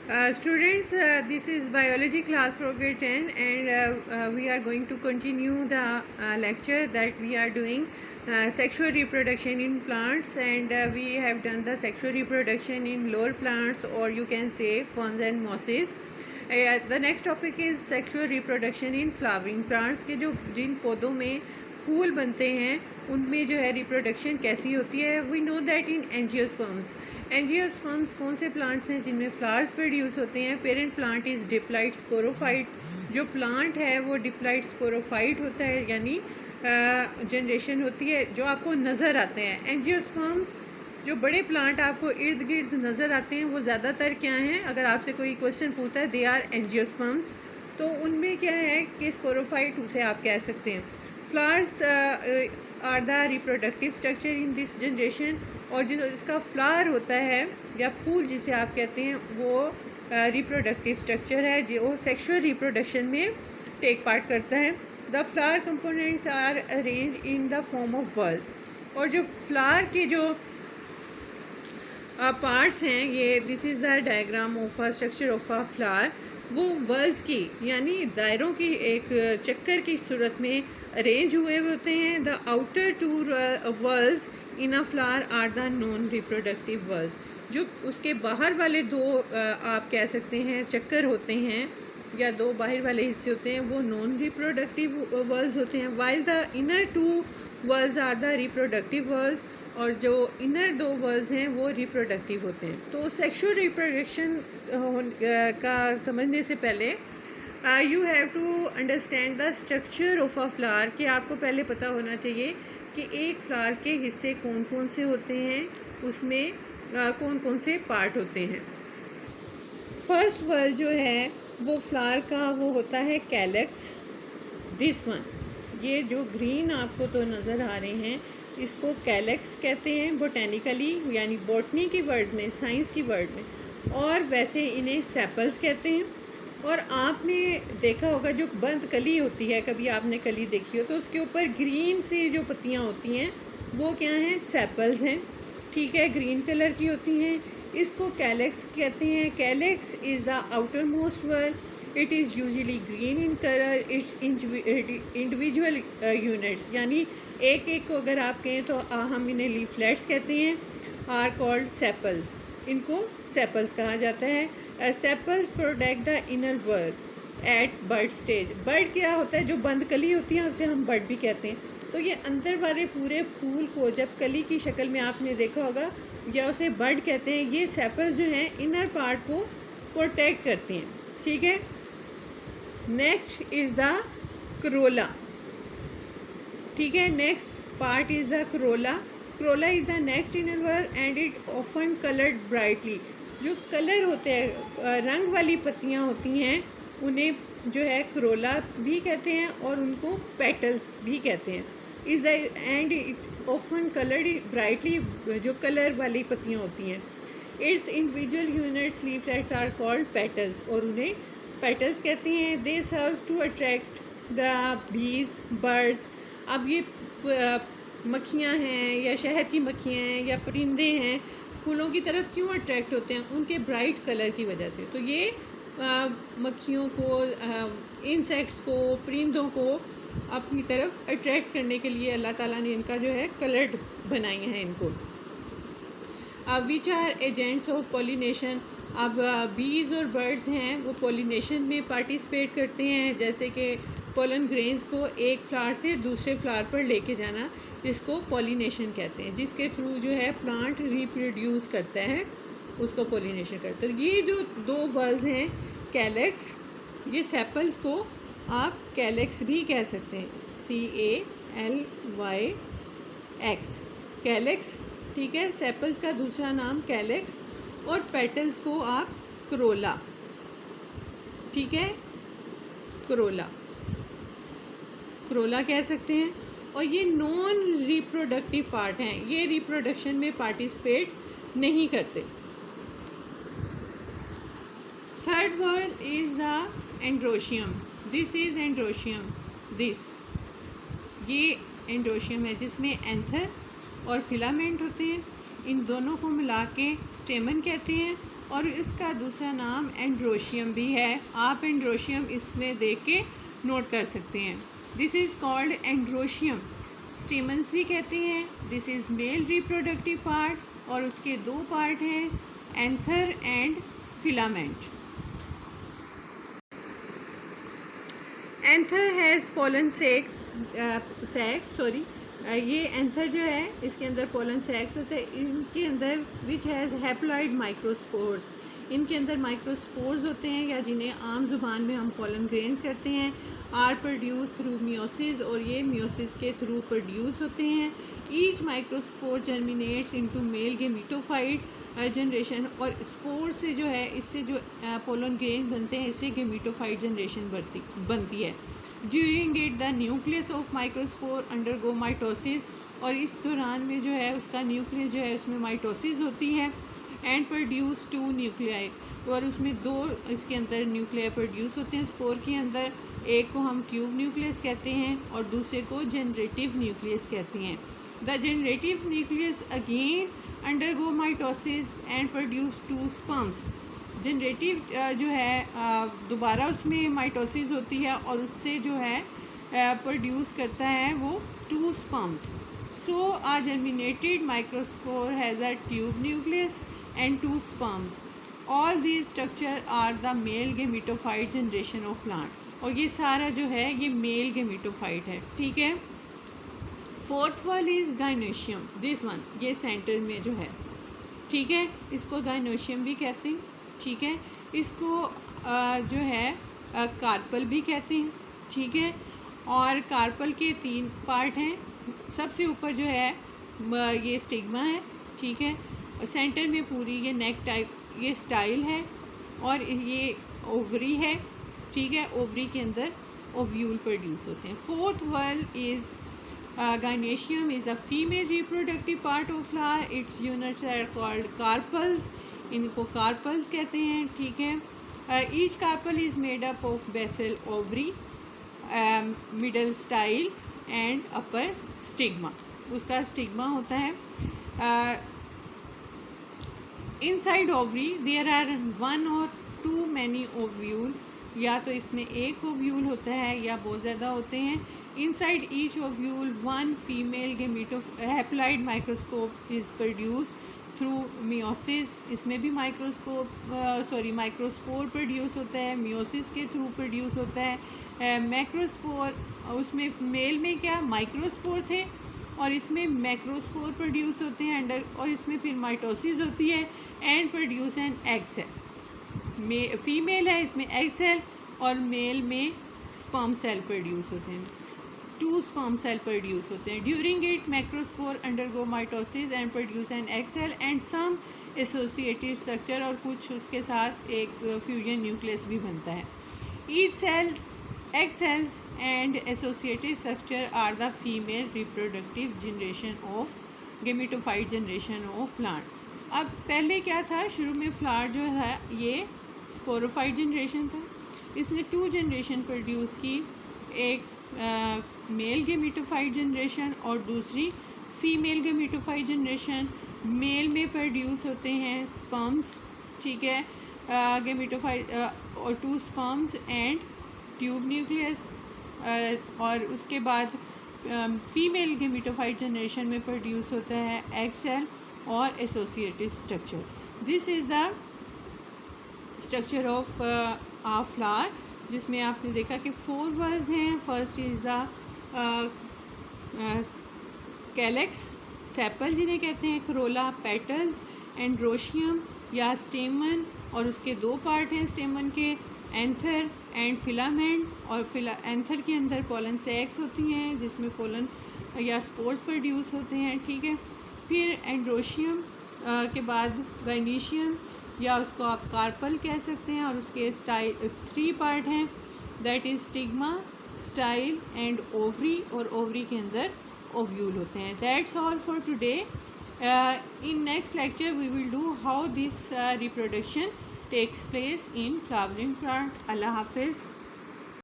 Students, this is biology class for grade 10, and we are going to continue the lecture that we are doing sexual reproduction in plants, and we have done the sexual reproduction in lower plants, or you can say ferns and mosses. The next topic is sexual reproduction in flowering plants के जो जिन पौधों में फूल बनते हैं उनमें जो है reproduction कैसी होती है. We know that in angiosperms कौन से प्लांट्स हैं जिनमें फ्लावर्स प्रोड्यूस होते हैं. Parent plant is diploid sporophyte. जो प्लांट है वो डिप्लाइड स्पोरोफाइट होता है, यानी जनरेशन होती है जो आपको नज़र आते हैं. एंजियोस्पर्म्स जो बड़े प्लांट आपको इर्द गिर्द नज़र आते हैं वो ज़्यादातर क्या हैं, अगर आपसे कोई क्वेश्चन पूछता है दे आर एंजियोस्पर्म्स, तो उनमें क्या है कि स्पोरोफाइट उसे आप कह सकते हैं. Flowers are the reproductive structure in this generation, और जो इसका फ्लावर होता है या फूल जिसे आप कहते हैं वो रिप्रोडक्टिव स्ट्रक्चर है जो सेक्सुअल रिप्रोडक्शन में टेक पार्ट करता है. The flower components are arrange in the form of whorls. और जो फ्लावर के जो पार्ट्स हैं, ये this is the diagram of a structure of a flower. वो वर्ल्स की यानी दायरों की एक चक्कर की सूरत में अरेंज हुए होते हैं. The outer two whorls in a flower are the non reproductive whorls. जो उसके बाहर वाले दो आप कह सकते हैं चक्कर होते हैं या दो बाहर वाले हिस्से होते हैं वो नॉन रिप्रोडक्टिव वर्ल्स होते हैं. While the inner two whorls are the reproductive whorls, और जो इनर दो वर्ल्स हैं वो रिप्रोडक्टिव होते हैं. तो सेक्सुअल रिप्रोडक्शन का समझने से पहले you have to understand the structure of a flower. कि आपको पहले पता होना चाहिए कि एक फ्लावर के हिस्से कौन कौन से होते हैं, उसमें कौन कौन से पार्ट होते हैं. फर्स्ट वर्ल्ड जो है वो फ्लावर का वो होता है कैलेक्स. दिस वन, ये जो ग्रीन आपको तो नज़र आ रहे हैं इसको कैलेक्स कहते हैं बोटेनिकली, यानी बॉटनी की वर्ड में, साइंस की वर्ड में, और वैसे इन्हें सेपल्स कहते हैं. और आपने देखा होगा जो बंद कली होती है, कभी आपने कली देखी हो तो उसके ऊपर ग्रीन सी जो पत्तियां होती हैं वो क्या हैं, सेपल्स हैं. ठीक है, ग्रीन कलर की होती हैं. इसको कैलेक्स कहते हैं. Calyx is the outer most world. It is usually green in colour. It's individual units, यानी एक एक को अगर आप कहें तो हम इन्हें लीफलेट्स कहते हैं. Are called sepals. इनको सेपल्स कहा जाता है. Sepals protect the inner whorl at bud stage. Bud क्या होता है, जो बंद कली होती है उसे हम बर्ड भी कहते हैं. तो ये अंदर वाले पूरे फूल को जब कली की शक्ल में आपने देखा होगा या उसे बर्ड कहते हैं. ये सेपल्स जो हैं इनर पार्ट को प्रोटेक्ट करते हैं. ठीक है. Next is the Corolla. ठीक है, next part is the Corolla. Corolla is the next inner world and it often coloured brightly. जो कलर होते हैं, रंग वाली पत्तियां होती हैं, उन्हें जो है क्रोला भी कहते हैं और उनको पेटल्स भी कहते हैं. Is the and it often coloured brightly. जो कलर वाली पत्तियां होती हैं, its individual units leaflets are called petals, और उन्हें पेटल्स कहते हैं. They serve to attract the bees birds. अब ये मक्खियाँ हैं या शहद की मक्खियाँ हैं या परिंदे हैं, फूलों की तरफ क्यों अट्रैक्ट होते हैं, उनके ब्राइट कलर की वजह से. तो ये मक्खियों को, इंसेक्ट्स को, परिंदों को अपनी तरफ अट्रैक्ट करने के लिए अल्लाह ताला ने इनका जो है कलर्ड बनाई हैं इनको. Which are agents of pollination. अब बीज और बर्ड्स हैं वो पॉलिनेशन में पार्टिसिपेट करते हैं, जैसे कि पोलन ग्रेन्स को एक फ्लावर से दूसरे फ्लावर पर लेके जाना, इसको पॉलिनेशन कहते हैं. जिसके थ्रू जो है प्लांट रिप्रोड्यूस करता है उसको पॉलिनेशन करता है. ये जो दो वर्ड्स हैं कैलेक्स, ये सेपल्स को आप कैलेक्स भी कह सकते हैं. CALYX, calyx. ठीक है, सेपल्स का दूसरा नाम कैलेक्स, और पेटल्स को आप क्रोला. ठीक है, क्रोला कह सकते हैं. और ये नॉन रिप्रोडक्टिव पार्ट हैं, ये रिप्रोडक्शन में पार्टिसिपेट नहीं करते. Third world is the androecium. This is androecium. ये एंड्रोशियम है जिसमें एंथर और फिलामेंट होते हैं. इन दोनों को मिला के स्टेमन कहते हैं, और इसका दूसरा नाम एंड्रोशियम भी है। आप एंड्रोशियम इसमें देख के नोट कर सकते हैं। This is called androecium. Stamens भी कहते हैं। This is male reproductive part और उसके दो पार्ट हैं, anther and filament. Anther has pollen sacs ये एंथर जो है इसके अंदर पोलन सेक्स होता है। इनके अंदर विच हैज़ हैप्लॉइड माइक्रोस्पोर्स, इनके अंदर माइक्रोस्पोर्स होते हैं या जिन्हें आम जुबान में हम पोलन ग्रेन करते हैं। आर प्रोड्यूस थ्रू मियोसिस और ये मियोसिस के थ्रू प्रोड्यूस होते हैं। Each microspore germinates into mail gametophyte generation और स्पोर से जो है इससे जो पोलन ग्रेन बनते हैं इससे गेमिटोफाइट जनरेशन बनती है। During it the nucleus of microspore undergo mitosis और इस दौरान में जो है उसका न्यूक्लियस जो है उसमें माइटोसिस होती है एंड प्रोड्यूस 2 न्यूक्लियाई और उसमें 2 इसके अंदर न्यूक्लियाई प्रोड्यूस होते हैं स्पोर के अंदर। एक को हम ट्यूब न्यूक्लियस कहते हैं और दूसरे को जनरेटिव न्यूक्लियस कहते हैं। The generative nucleus again undergo mitosis and produce 2 sperms. Generative जो है दोबारा उसमें माइटोसिस होती है और उससे जो है प्रोड्यूस करता है वो 2 sperms. So a germinated microspore has a tube nucleus and 2 sperms. All these structure are the male gametophyte generation of plant और ये सारा जो है ये मेल गेमिटोफाइट है। ठीक है। Fourth one is gynoecium. This one ये सेंटर में जो है, ठीक है, इसको गाइनोशियम भी कहते हैं। ठीक है। इसको जो है कार्पल भी कहते हैं। ठीक है। और कार्पल के 3 पार्ट हैं। सबसे ऊपर जो है ये स्टिग्मा है। ठीक है। सेंटर में पूरी ये नेक टाइप ये स्टाइल है और ये ओवरी है। ठीक है। ओवरी के अंदर ओव्यूल प्रोड्यूस होते हैं। Fourth one is gynoecium is a female reproductive part of flower. Its units are called carpels. इनको कार्पल्स कहते हैं। ठीक है। Each carpel is made up of basal ovary, middle style and upper stigma. उसका stigma होता है। Inside ovary there are 1 or 2 many ovule, या तो इसमें एक ओव्यूल होता है या बहुत ज़्यादा होते हैं। Inside each ovule 1 female haploid microscope is produce through meiosis. इसमें भी माइक्रोस्पोर प्रोड्यूस होता है, मियोसिस के थ्रू प्रोड्यूस होता है। मैक्रोस्पोर उसमें मेल में क्या माइक्रोस्पोर थे और इसमें मैक्रोस्पोर प्रोड्यूस होते हैं अंडर, और इसमें फिर माइटोसिस होती है and produce an egg cell. Female है इसमें एग सेल और मेल में स्पर्म सेल प्रोड्यूस होते हैं। 2 स्पर्म सेल प्रोड्यूस होते हैं। During it macrospore undergo mitosis and produce an egg cell and some associated structure और कुछ उसके साथ एक फ्यूजन न्यूक्लियस भी बनता है। Each cells egg cells and associated structure are the female reproductive generation of gametophyte generation of plant. अब पहले क्या था, शुरू में फ्लावर जो है ये स्पोरोफाइट जनरेशन था। इसने 2 जनरेशन प्रोड्यूस की, एक मेल गेमिटोफाइट जनरेशन और दूसरी फीमेल गेमिटोफाइट जनरेशन। मेल में प्रोड्यूस होते हैं स्पर्म्स। ठीक है। गेमिटोफाइट और 2 स्पर्म्स एंड ट्यूब न्यूक्लियस। और उसके बाद फीमेल गेमिटोफाइट जनरेशन में प्रोड्यूस होता है एग सेल और associated structure. This is the structure of a flower, जिसमें आपने देखा कि 4 वर्ड्स हैं। First is the calyx, sepal जिन्हें कहते हैं, करोला, पेटल्स, एंड्रोशियम या स्टेमन, और उसके 2 पार्ट हैं स्टेमन के, एंथर एंड फिलामेंट। और एंथर के अंदर पोलन सैक्स होती हैं जिसमें पोलन या स्पोर्स प्रोड्यूस होते हैं। ठीक है। फिर एंड्रोशियम के बाद गाइनोशियम या उसको आप कार्पल कह सकते हैं, और उसके 3 पार्ट हैं, that is stigma, style and ovary, और ओवरी के अंदर ओव्यूल होते हैं। That's all for today. In next lecture we will do how this reproduction takes place in flowering plant. अल्लाह हाफिज़।